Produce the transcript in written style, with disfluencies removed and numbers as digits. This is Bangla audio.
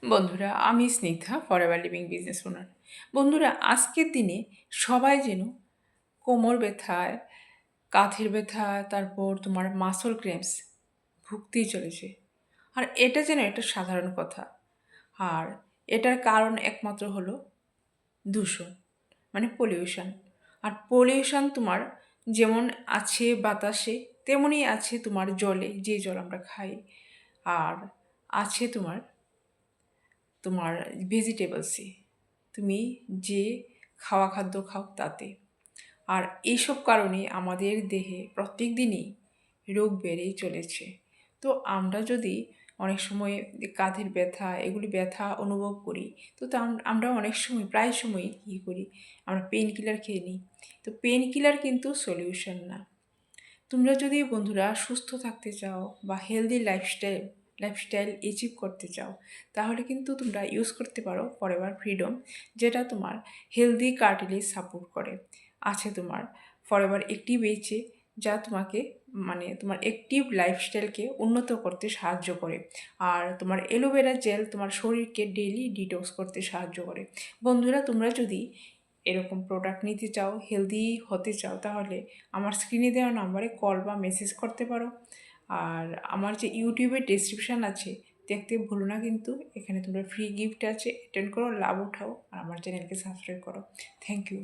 বন্ধুরা, আমি Snigdha, forever living business owner. বন্ধুরা, আজকের দিনে সবাই যেন কোমর ব্যথায়, কাঁধের ব্যথা, তারপর তোমার মাসল ক্র্যাম্পস ভুগতেই চলেছে। আর এটা যেন একটা সাধারণ কথা। আর এটার কারণ একমাত্র হলো দূষণ, মানে পলিউশন। আর পলিউশন তোমার যেমন আছে বাতাসে, তেমনই আছে তোমার জলে, যে জল আমরা খাই। আর আছে তোমার তোমার ভেজিটেবলসে, তুমি যে খাওয়া খাদ্য খাও তাতে। আর এইসব কারণে আমাদের দেহে প্রত্যেক দিনই রোগ বেড়েই চলেছে। তো আমরা যদি অনেক সময় কাঁধের ব্যথা, এগুলি ব্যথা অনুভব করি, তো আমরা অনেক সময়, প্রায় সময় কী করি, আমরা পেন কিলার খেয়ে নিই। তো পেন কিলার কিন্তু সলিউশন না। তোমরা যদি বন্ধুরা সুস্থ থাকতে চাও বা হেলদি লাইফস্টাইল অ্যাচিভ করতে চাও, তাহলে কিন্তু তোমরা ইউজ করতে পারো ফরএভার ফ্রিডম, যেটা তোমার হেলদি কার্টিলেজ সাপোর্ট করে। আছে তোমার ফরএভার অ্যাক্টিভ এইচে, যা তোমাকে মানে তোমার অ্যাক্টিভ লাইফস্টাইলকে উন্নত করতে সাহায্য করে। আর তোমার অ্যালোভেরা জেল তোমার শরীরকে ডেইলি ডিটক্স করতে সাহায্য করে। বন্ধুরা, তোমরা যদি এরকম প্রোডাক্ট নিতে চাও, হেলদি হতে চাও, তাহলে আমার স্ক্রিনে দেওয়া নাম্বারে কল বা মেসেজ করতে পারো। আর আমার যে ইউটিউবের ডেসক্রিপশান আছে, দেখতে ভুলো না কিন্তু। এখানে তোমরা ফ্রি গিফট আছে, অ্যাটেন্ড করো, লাভ উঠাও, আর আমার চ্যানেলকে সাবস্ক্রাইব করো। Thank you.